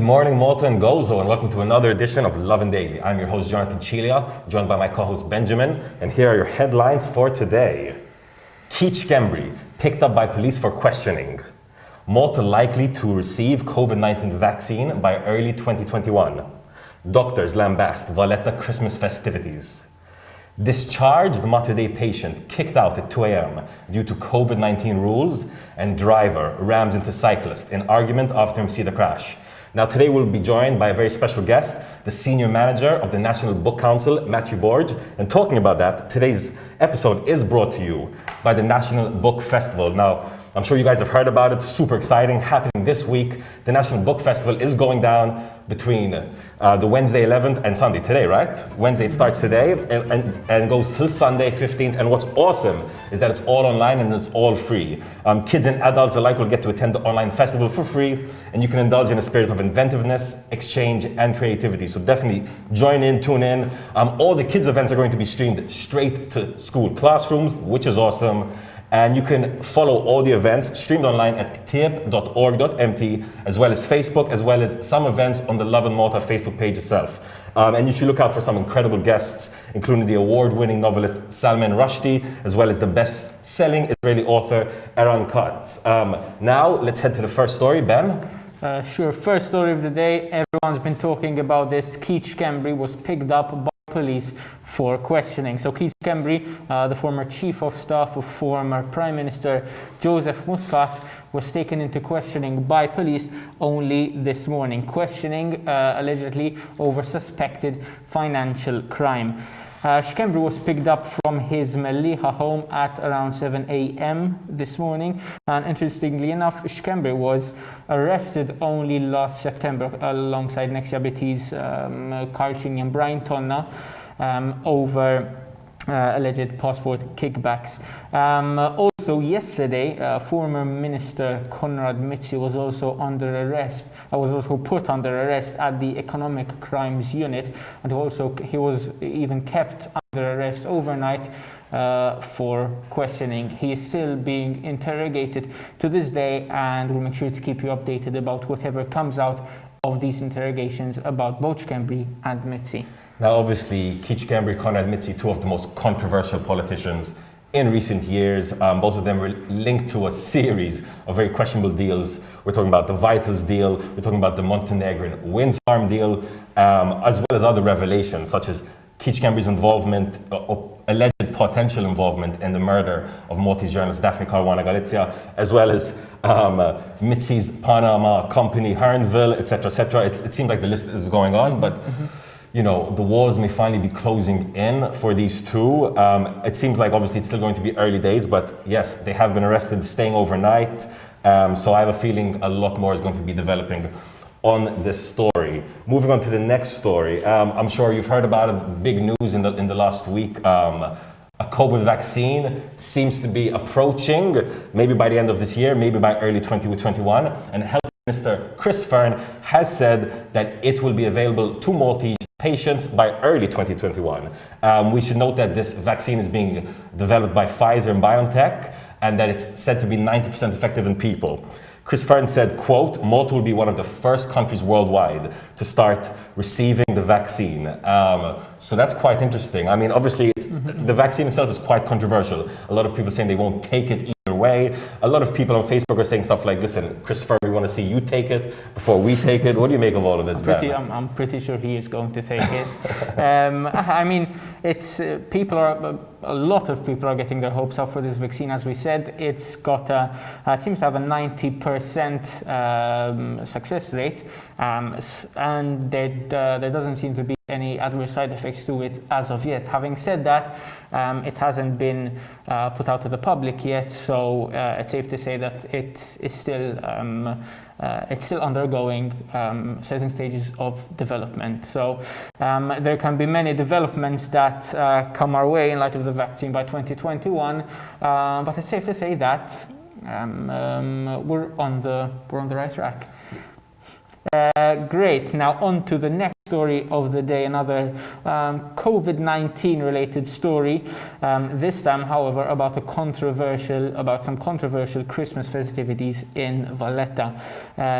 morning, Malta and Gozo, and welcome to another edition of Lovin Daily. I'm your host, Jonathan Cilia, joined by my co-host, Benjamin, and here are your headlines for today. Camilleri picked up by police for questioning. Malta likely to receive COVID-19 vaccine by early 2021. Doctors lambast Valletta Christmas festivities. Discharged Mater Dei patient kicked out at 2 a.m. due to COVID-19 rules, and driver rams into cyclist in argument after him see the crash. Now today we'll be joined by a very special guest, the Senior Manager of the National Book Council, Borg. And talking about that, today's episode is brought to you by the National Book Festival. Now, I'm sure you guys have heard about it, super exciting, happening this week. The National Book Festival is going down between the Wednesday 11th and Sunday today, right? Wednesday it starts today and goes till Sunday 15th. And what's awesome is that it's all online and it's all free. Kids and adults alike will get to attend the online festival for free, and you can indulge in a spirit of inventiveness, exchange, and creativity. So definitely join in, tune in. All the kids' events are going to be streamed straight to school classrooms, which is awesome. And you can follow all the events streamed online at ktip.org.mt, as well as Facebook, as well as some events on the Lovin Malta Facebook page itself. And you should look out for some incredible guests, including the award-winning novelist Salman Rushdie, as well as the best-selling Israeli author Eran Katz. Now, let's head to the first story. Ben? Sure. First story of the day. Everyone's been talking about this. Camilleri was picked up by police for questioning. So Camilleri, the former chief of staff of former Prime Minister Joseph Muscat, was taken into questioning by police only this morning, questioning allegedly over suspected financial crime. Camilleri was picked up from his Melliha home at around 7 a.m. this morning, and interestingly enough, Camilleri was arrested only last September alongside Nexiabitis, Karchin and Brian Tonna over alleged passport kickbacks. Also yesterday, former Minister Conrad was also under arrest. Was also put under arrest at the Economic Crimes Unit, and he was even kept under arrest overnight for questioning. He is still being interrogated to this day, and we'll make sure to keep you updated about whatever comes out of these interrogations about both Camilleri and Mitzi. Now, obviously, Camilleri, Conrad Mitzi, two of the most controversial politicians in recent years. Both of them were linked to a series of very questionable deals. We're talking about the Vitals deal, we're talking about the Montenegrin wind farm deal, as well as other revelations, such as Camilleri's involvement, alleged potential involvement in the murder of Maltese journalist Daphne Caruana Galizia, as well as Mitzi's Panama company, Hernville, etc., etc. It seems like the list is going on, but you know, the walls may finally be closing in for these two. It seems like obviously it's still going to be early days, but yes, they have been arrested, staying overnight. So I have a feeling a lot more is going to be developing on this story. Moving on to the next story. I'm sure you've heard about it, big news in the last week. A COVID vaccine seems to be approaching, maybe by the end of this year, maybe by early 2021. And Health Minister Chris Fearn has said that it will be available to Maltese patients by early 2021. We should note that this vaccine is being developed by Pfizer and BioNTech, and that it's said to be 90% effective in people. Chris Fearn said, quote, Malta will be one of the first countries worldwide to start receiving the vaccine. So that's quite interesting. I mean, obviously, the vaccine itself is quite controversial. A lot of people saying they won't take it either way. A lot of people on Facebook are saying stuff like, listen, Chris Fearn, we want to see you take it before we take it. What do you make of all of this, Ben? I'm pretty sure he is going to take it. I mean, it's a lot of people are getting their hopes up for this vaccine. As we said, it's got it seems to have a 90% success rate, and there doesn't seem to be any adverse side effects to it as of yet. Having said that, it hasn't been put out to the public yet, so it's safe to say that it is still undergoing certain stages of development. So there can be many developments that come our way in light of the vaccine by 2021, but it's safe to say that we're on the right track. Great. Now on to the next story of the day, another COVID-19 related story. This time, however, about some controversial Christmas festivities in Valletta.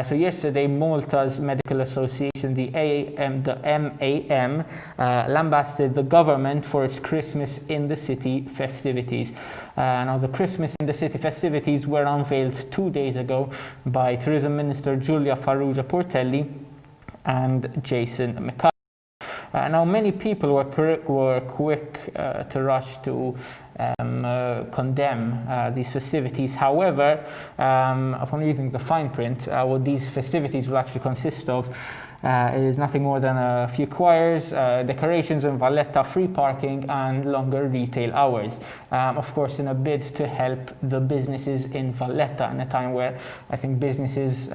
So yesterday, Malta's Medical Association, the MAM, lambasted the government for its Christmas in the City festivities. Now, the Christmas in the City festivities were unveiled 2 days ago by Tourism Minister Giulia Farrugia Portelli and Jason McCullough. Now, many people were quick to rush to condemn these festivities. However, upon reading the fine print, what these festivities will actually consist of is nothing more than a few choirs, decorations in Valletta, free parking, and longer retail hours. Of course, in a bid to help the businesses in Valletta in a time where I think businesses,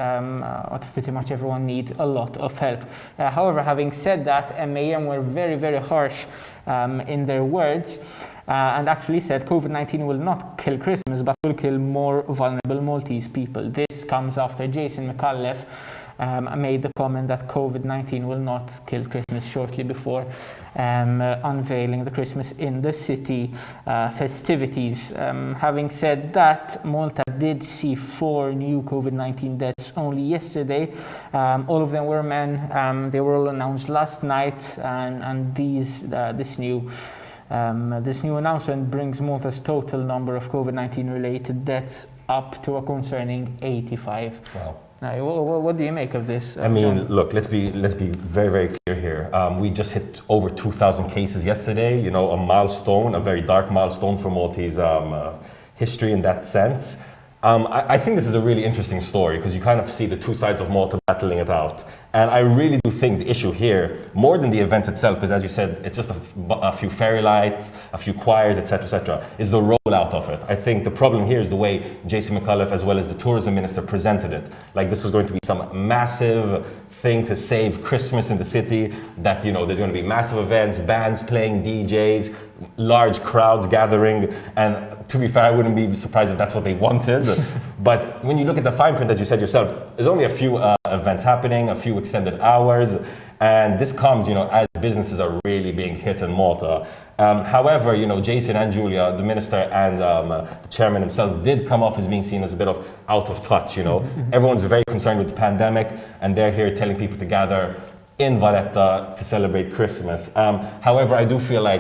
pretty much everyone, need a lot of help. However, having said that, MAM were very, very harsh in their words. And actually said COVID-19 will not kill Christmas, but will kill more vulnerable Maltese people. This comes after Jason McCullough made the comment that COVID-19 will not kill Christmas shortly before unveiling the Christmas in the City festivities. Having said that, Malta did see 4 new COVID-19 deaths only yesterday. All of them were men. They were all announced last night, and this new announcement brings Malta's total number of COVID-19 related deaths up to a concerning 85. Wow. Now, what do you make of this? I mean, John? look, let's be very, very clear here. We just hit over 2,000 cases yesterday, a milestone, a very dark milestone for Maltese history in that sense. I think this is a really interesting story because you kind of see the two sides of Malta battling it out. And I really do think the issue here, more than the event itself, because as you said, it's just a few fairy lights, a few choirs, etc., is the rollout of it. I think the problem here is the way Jason McCullough, as well as the tourism minister, presented it. Like this was going to be some massive thing to save Christmas in the city, that, there's going to be massive events, bands playing, DJs, large crowds gathering, and to be fair, I wouldn't be surprised if that's what they wanted. But when you look at the fine print, as you said yourself, there's only a few events happening, a few extended hours, and this comes, as businesses are really being hit in Malta. However, Jason and Giulia, the minister and the chairman himself, did come off as being seen as a bit of out of touch. Everyone's very concerned with the pandemic, and they're here telling people to gather in Valletta to celebrate Christmas. However, I do feel like,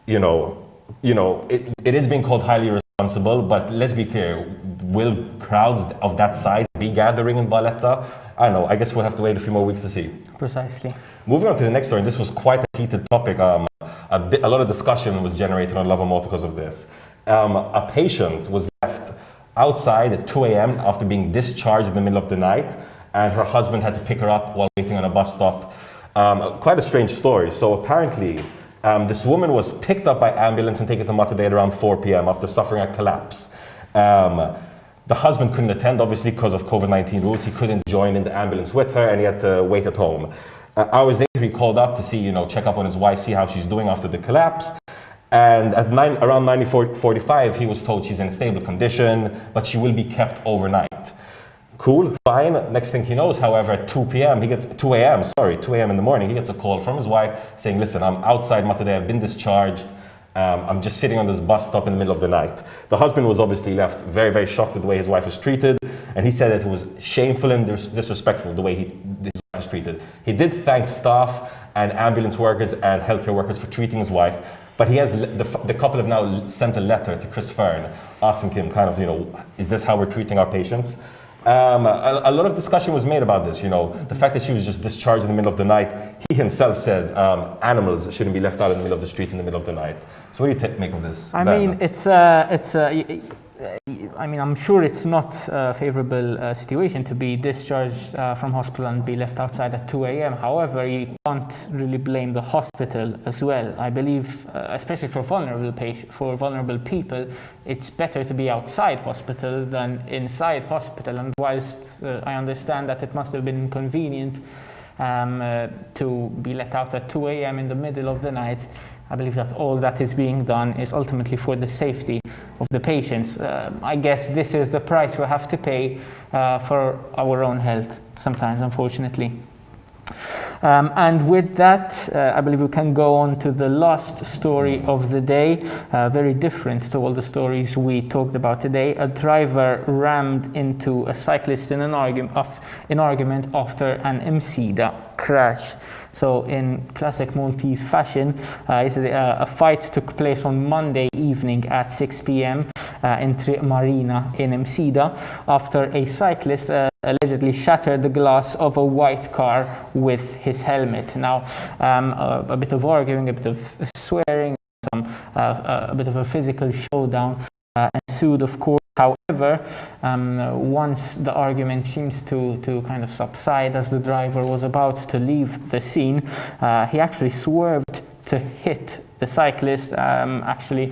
it is being called highly responsible, but let's be clear, will crowds of that size be gathering in Valletta? I don't know, I guess we'll have to wait a few more weeks to see. Precisely. Moving on to the next story, and this was quite a heated topic. A lot of discussion was generated on Lovin Malta because of this. A patient was left outside at 2 a.m. after being discharged in the middle of the night, and her husband had to pick her up while waiting on a bus stop. Quite a strange story. So apparently, this woman was picked up by ambulance and taken to Malta at around 4 p.m. after suffering a collapse. The husband couldn't attend, obviously, because of COVID-19 rules. He couldn't join in the ambulance with her, and he had to wait at home. Hours later, he called up to see, check up on his wife, see how she's doing after the collapse. And at around 9:45, he was told she's in stable condition, but she will be kept overnight. Cool, fine. Next thing he knows, however, at 2 a.m. in the morning, he gets a call from his wife saying, listen, I'm outside Malta, I've been discharged. I'm just sitting on this bus stop in the middle of the night. The husband was obviously left very, very shocked at the way his wife was treated. And he said that it was shameful and disrespectful the way his wife was treated. He did thank staff and ambulance workers and healthcare workers for treating his wife. But he has, the couple have now sent a letter to Chris Fern asking him kind of, is this how we're treating our patients? A lot of discussion was made about this, the fact that she was just discharged in the middle of the night. He himself said animals shouldn't be left out in the middle of the street in the middle of the night. So what do you make of this? I'm sure it's not a favorable situation to be discharged from hospital and be left outside at 2 a.m. However, you can't really blame the hospital as well. I believe, especially for vulnerable people, it's better to be outside hospital than inside hospital. And whilst I understand that it must have been inconvenient to be let out at 2 a.m. in the middle of the night, I believe that all that is being done is ultimately for the safety of the patients. I guess this is the price we have to pay for our own health sometimes, unfortunately. And with that, I believe we can go on to the last story of the day, very different to all the stories we talked about today. A driver rammed into a cyclist in an argument after an MCDA crash. So in classic Maltese fashion, a fight took place on Monday evening at 6 p.m. In Triq Marina in MCDA after a cyclist allegedly shattered the glass of a white car with his helmet. Now, a bit of arguing, a bit of swearing, a bit of a physical showdown ensued, of course. However, once the argument seems to kind of subside, as the driver was about to leave the scene, he actually swerved to hit the cyclist, actually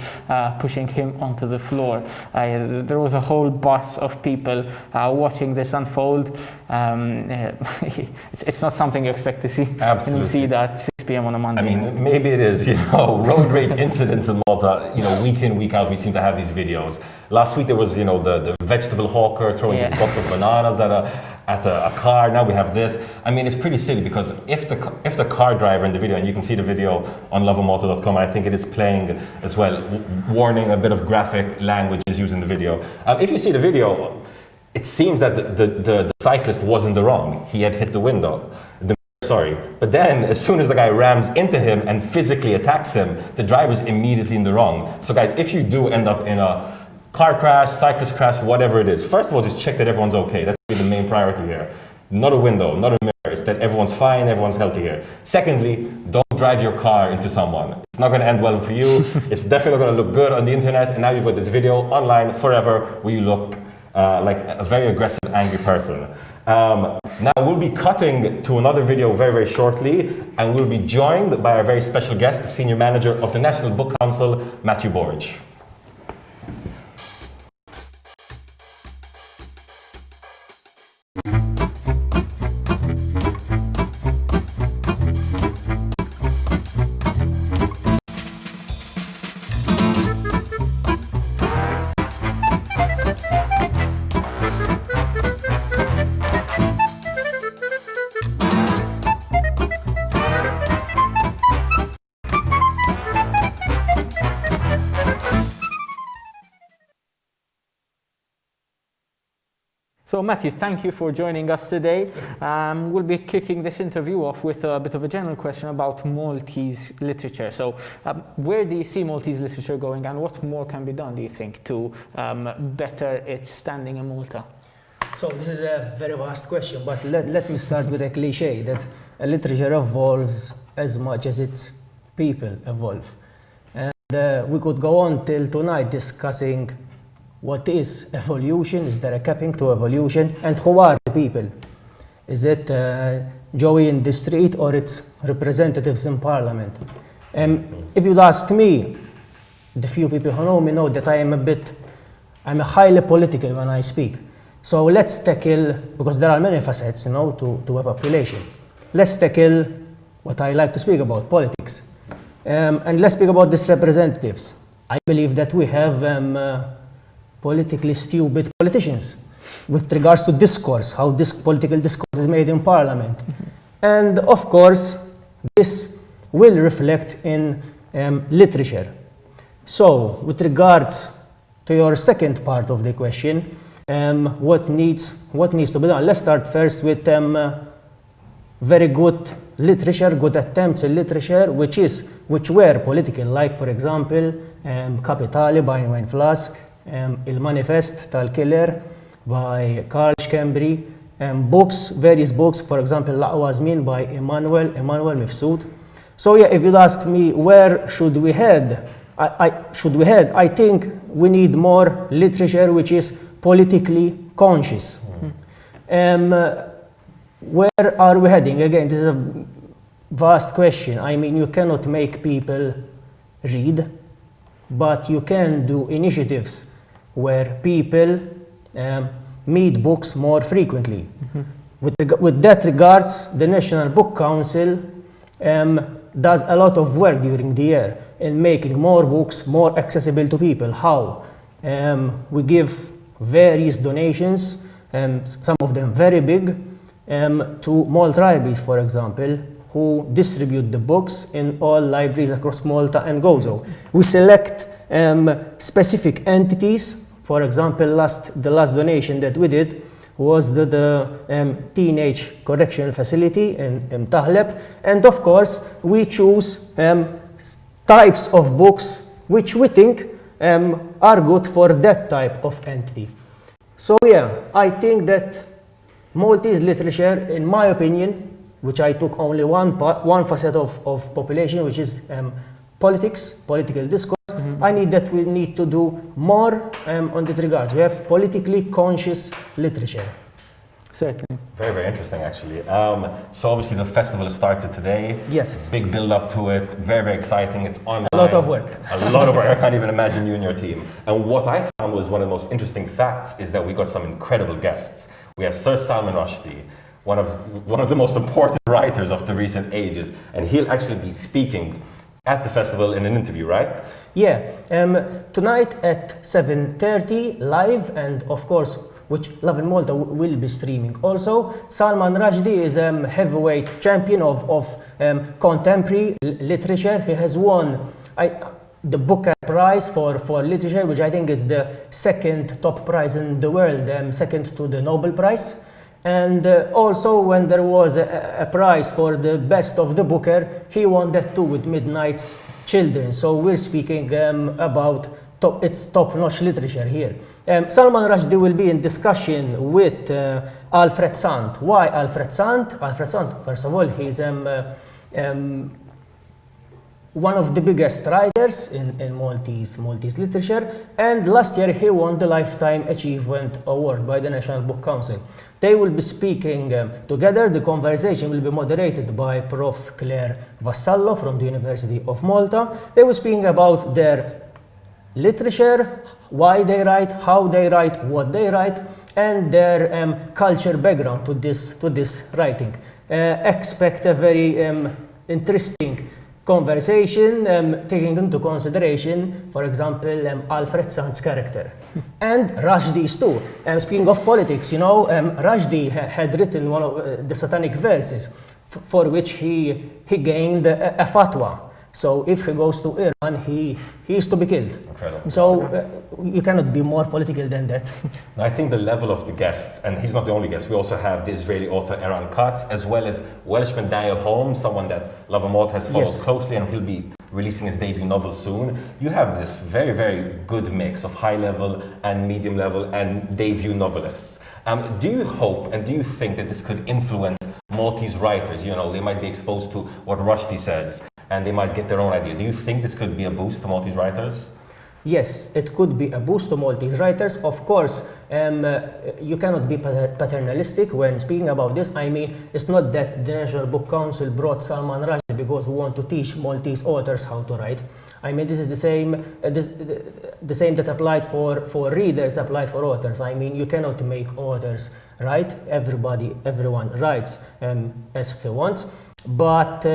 pushing him onto the floor. There was a whole bus of people watching this unfold. It's not something you expect to see. Absolutely. You see that 6 p.m. on a Monday. I mean, maybe it is, road rage incidents in Malta, week in, week out, we seem to have these videos. Last week there was, the vegetable hawker throwing his box of bananas at a car. Now we have this. I mean, it's pretty silly because if the car driver in the video, and you can see the video on lovinmalta.com, I think it is playing as well, warning a bit of graphic language is used in the video. If you see the video, it seems that the cyclist was in the wrong. He had hit the window. But then, as soon as the guy rams into him and physically attacks him, the driver's immediately in the wrong. So guys, if you do end up in a car crash, cyclist crash, whatever it is, first of all, just check that everyone's okay. That's the main priority here. Not a window, not a mirror. It's that everyone's fine, everyone's healthy here. Secondly, don't drive your car into someone. It's not going to end well for you. It's definitely not going to look good on the internet. And now you've got this video online forever where you look like a very aggressive, angry person. Now we'll be cutting to another video very, very shortly, and we'll be joined by our very special guest, the Senior Manager of the National Book Council, Matthew Borg. So Matthew, thank you for joining us today. We'll be kicking this interview off with a bit of a general question about Maltese literature. So where do you see Maltese literature going, and what more can be done, do you think, to better its standing in Malta? So this is a very vast question, but let me start with a cliche that literature evolves as much as its people evolve. And we could go on till tonight discussing what is evolution, is there a capping to evolution, and who are the people? Is it Joey in the street or its representatives in parliament? If you'd ask me, the few people who know me know that I'm a highly political when I speak. So let's tackle, because there are many facets, to a population. Let's tackle what I like to speak about, politics. And let's speak about these representatives. I believe that we have politically stupid politicians with regards to discourse, how this political discourse is made in parliament. And of course, this will reflect in literature. So, with regards to your second part of the question, what needs to be done? Let's start first with very good literature, good attempts in literature, which were political, like for example, Capitali by Wayne Flask, Il Manifest tal-Killer by Carl Camilleri, various books, for example, Laqwa Żmien by Emmanuel Mifsud. So yeah, if you'd ask me where should we head, I think we need more literature which is politically conscious. Where are we heading? Again, this is a vast question. I mean, you cannot make people read, but you can do initiatives where people meet books more frequently. With that regards, the National Book Council does a lot of work during the year in making more books more accessible to people. How? We give various donations, some of them very big, to Malta libraries, for example, who distribute the books in all libraries across Malta and Gozo. We select specific entities. For example, the last donation that we did was the Teenage Correctional Facility in Tahleb. And of course, we choose types of books which we think are good for that type of entity. So yeah, I think that Maltese literature, in my opinion, which I took only one facet of population, which is political discourse, I need that we need to do more on that regards. We have politically conscious literature. Certainly. Very, very interesting, actually. So obviously the festival started today. Yes. Big build up to it. Very, very exciting. It's online. A lot of work. A lot of work. I can't even imagine you and your team. And what I found was one of the most interesting facts is that we got some incredible guests. We have Sir Salman Rushdie, one of the most important writers of the recent ages, and he'll actually be speaking at the festival in an interview, right? Yeah. Tonight at 7:30 live, and of course, which Lovin Malta will be streaming. Also, Salman Rushdie is a heavyweight champion of contemporary literature. He has won the Booker Prize for literature, which I think is the second top prize in the world, second to the Nobel Prize. And also, when there was a prize for the best of the Booker, he won that too with Midnight's Children. So we're speaking about it's top-notch literature here. Salman Rushdie will be in discussion with Alfred Sant. Why Alfred Sant? Alfred Sant, first of all, he's one of the biggest writers in Maltese literature, and last year he won the Lifetime Achievement Award by the National Book Council. They will be speaking together. The conversation will be moderated by Prof. Claire Vassallo from the University of Malta. They will be speaking about their literature, why they write, how they write, what they write, and their culture background to this writing. Expect a very interesting conversation, taking into consideration, for example, Alfred Sand's character. And Rushdie's too. Speaking of politics, you know, Rushdie had written one of the satanic verses for which he gained a fatwa. So if he goes to Iran, he is to be killed. Incredible. So you cannot be more political than that. I think the level of the guests, and he's not the only guest, we also have the Israeli author Eran Katz, as well as Welshman Daniel Holmes, someone that Lovin Malta has followed closely, and he'll be releasing his debut novel soon. You have this very, very good mix of high level and medium level and debut novelists. Do you hope and do you think that this could influence Maltese writers? You know, they might be exposed to what Rushdie says, and they might get their own idea. Do you think this could be a boost to Maltese writers? Yes, it could be a boost to Maltese writers. Of course, you cannot be paternalistic when speaking about this. I mean, it's not that the National Book Council brought Salman Rushdie because we want to teach Maltese authors how to write. I mean, this is the same, the same that applied for readers, applied for authors. I mean, you cannot make authors write. Everyone writes as he wants. But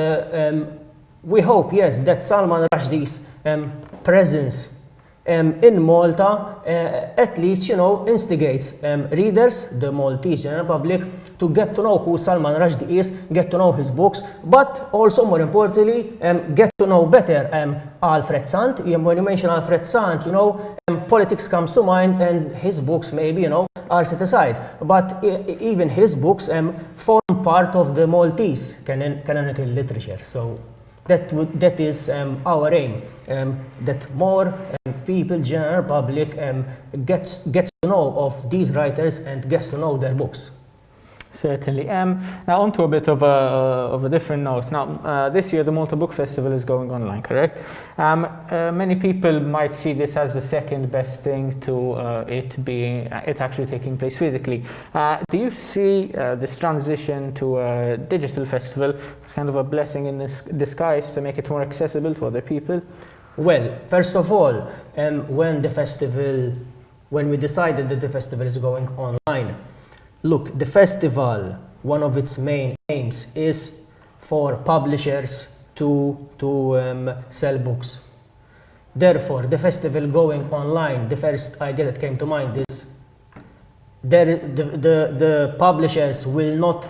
we hope, yes, that Salman Rushdie's presence in Malta at least, you know, instigates readers, the Maltese general public, to get to know who Salman Rushdie is, get to know his books, but also, more importantly, get to know better Alfred Sant. When you mention Alfred Sant, you know, politics comes to mind, and his books maybe, you know, are set aside. But even his books form part of the Maltese canonical literature. So that is our aim, that more people, general public, gets to know of these writers and gets to know their books. Certainly. Now on to a bit of a different note. Now this year the Malta Book Festival is going online, correct? Many people might see this as the second best thing to it actually taking place physically. Do you see this transition to a digital festival as kind of a blessing in disguise to make it more accessible to other people? Well, first of all, when we decided that the festival is going online, look, the festival, one of its main aims is for publishers to sell books. Therefore, the festival going online, the first idea that came to mind is the publishers will not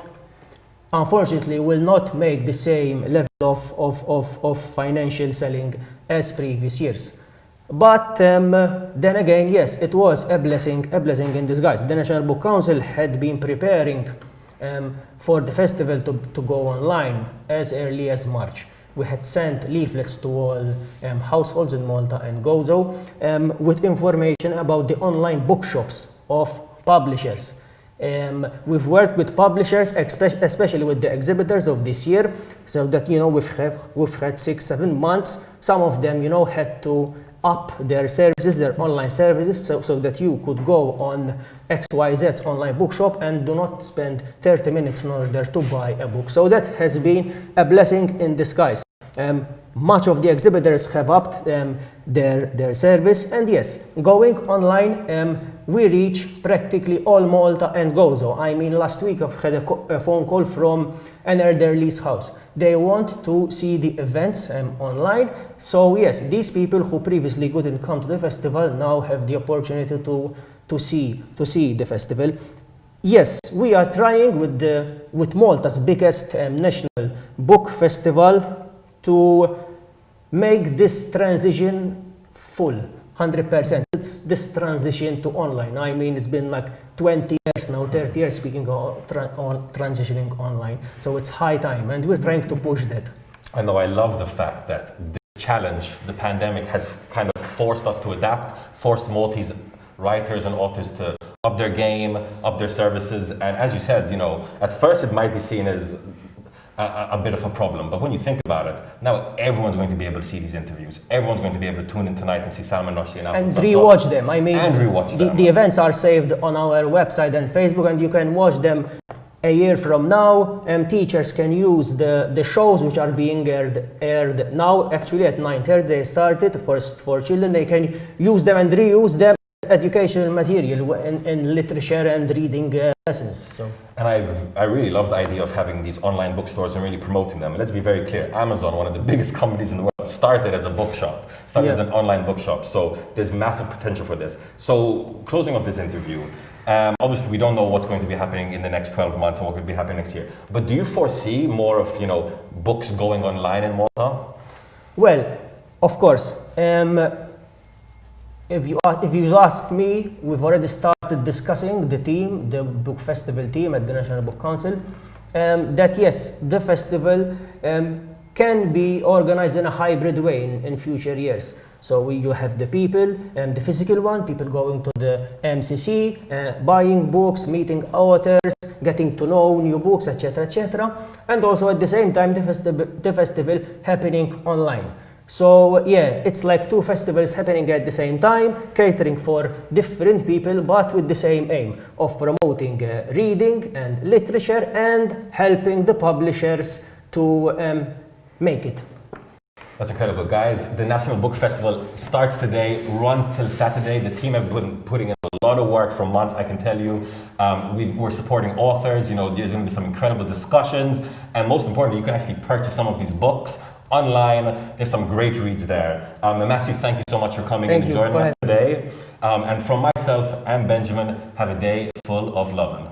unfortunately will not make the same level of financial selling as previous years. But then again, yes, it was a blessing in disguise. The National Book Council had been preparing for the festival to go online as early as March. We had sent leaflets to all households in Malta and Gozo with information about the online bookshops of publishers. We've worked with publishers, especially with the exhibitors of this year, so that, you know, we've had 6-7 months. Some of them, you know, had to up their services, their online services, so that you could go on XYZ's online bookshop and do not spend 30 minutes in order to buy a book. So that has been a blessing in disguise. Much of the exhibitors have upped their service, and yes, going online, we reach practically all Malta and Gozo. I mean, last week I've had a phone call from an elderly's house. They want to see the events online. So yes, these people who previously couldn't come to the festival now have the opportunity to see the festival. Yes, we are trying with Malta's biggest national book festival to make this transition full, 100%. It's this transition to online. I mean, it's been like 20 years now, 30 years speaking of transitioning online. So it's high time, and we're trying to push that. I know, I love the fact that this challenge, the pandemic, has kind of forced us to adapt, forced Maltese writers and authors to up their game, up their services. And as you said, you know, at first it might be seen as a bit of a problem, but when you think about it, now everyone's going to be able to see these interviews. Everyone's going to be able to tune in tonight and see Salman Rushdie and rewatch them. I mean, and rewatch them. The events are saved on our website and Facebook, and you can watch them a year from now. Teachers can use the shows which are being aired now. Actually, at 9:30 they started for children. They can use them and reuse them as educational material in literature and reading lessons. So. And I really love the idea of having these online bookstores and really promoting them. Let's be very clear, Amazon, one of the biggest companies in the world, started as a bookshop, started as an online bookshop. So there's massive potential for this. So closing of this interview, obviously we don't know what's going to be happening in the next 12 months and what could be happening next year. But do you foresee more of, you know, books going online in Malta? Well, of course. If you ask me, we've already started discussing the book festival team at the National Book Council, that yes, the festival can be organized in a hybrid way in future years. So you have the people, the physical one, people going to the MCC, buying books, meeting authors, getting to know new books, etc., etc. And also at the same time, the festival happening online. So yeah, it's like two festivals happening at the same time, catering for different people, but with the same aim of promoting reading and literature and helping the publishers to make it. That's incredible, guys. The National Book Festival starts today, runs till Saturday. The team have been putting in a lot of work for months, I can tell you. We're supporting authors. You know, there's going to be some incredible discussions, and most importantly, you can actually purchase some of these books online. There's some great reads there. And Matthew, thank you so much for coming and joining us today. And from myself and Benjamin, have a day full of lovin'.